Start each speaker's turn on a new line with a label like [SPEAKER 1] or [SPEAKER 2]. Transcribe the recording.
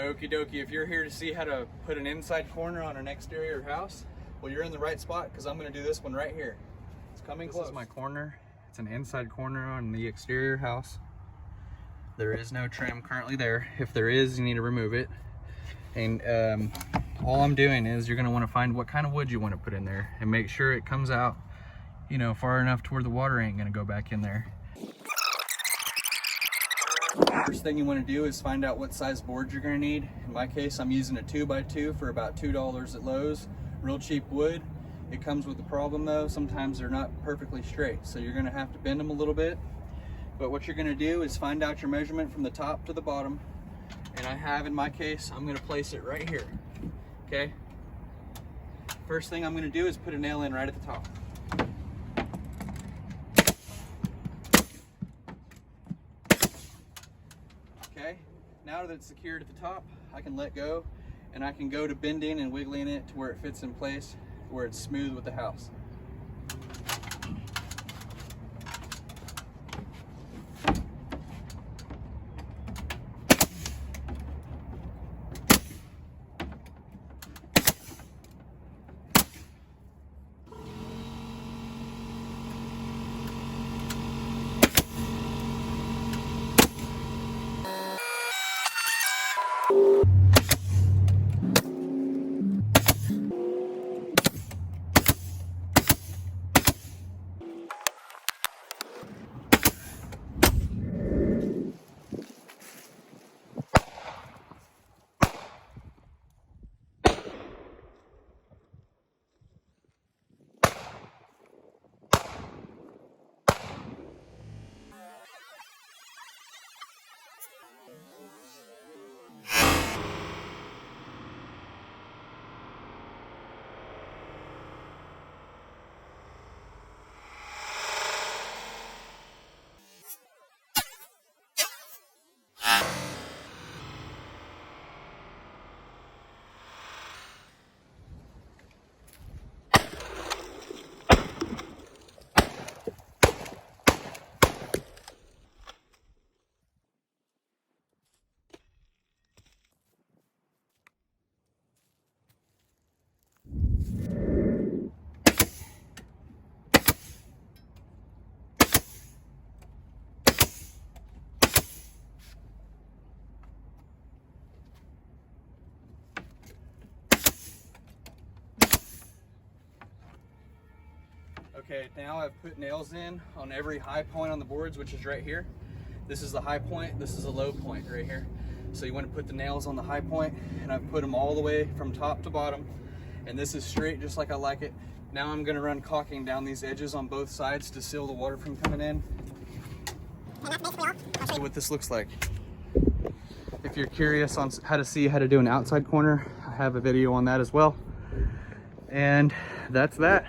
[SPEAKER 1] Okie dokie, if you're here to see how to put an inside corner on an exterior house, well, you're in the right spot because I'm going to do this one right here. It's coming close. This is my corner. It's an inside corner on the exterior house. There is no trim currently there. If there is, you need to remove it. And all I'm doing is you're going to want to find what kind of wood you want to put in there and make sure it comes out, you know, far enough to where the water ain't going to go back in there. First thing you want to do is find out what size board you're going to need. In my case, I'm using a 2x2 for about $2 at Lowe's. Real cheap wood. It comes with a problem though. Sometimes they're not perfectly straight, so you're going to have to bend them a little bit. But what you're going to do is find out your measurement from the top to the bottom. And I have, in my case, I'm going to place it right here. Okay? First thing I'm going to do is put a nail in right at the top. Okay, now that it's secured at the top, I can let go and I can go to bending and wiggling it to where it fits in place, where it's smooth with the house. Okay, now I've put nails in on every high point on the boards, which is right here. This is the high point, this is a low point right here. So you want to put the nails on the high point, and I've put them all the way from top to bottom. And this is straight just like I like it. Now I'm going to run caulking down these edges on both sides to seal the water from coming in. So what this looks like. If you're curious on how to do an outside corner, I have a video on that as well. And that's that.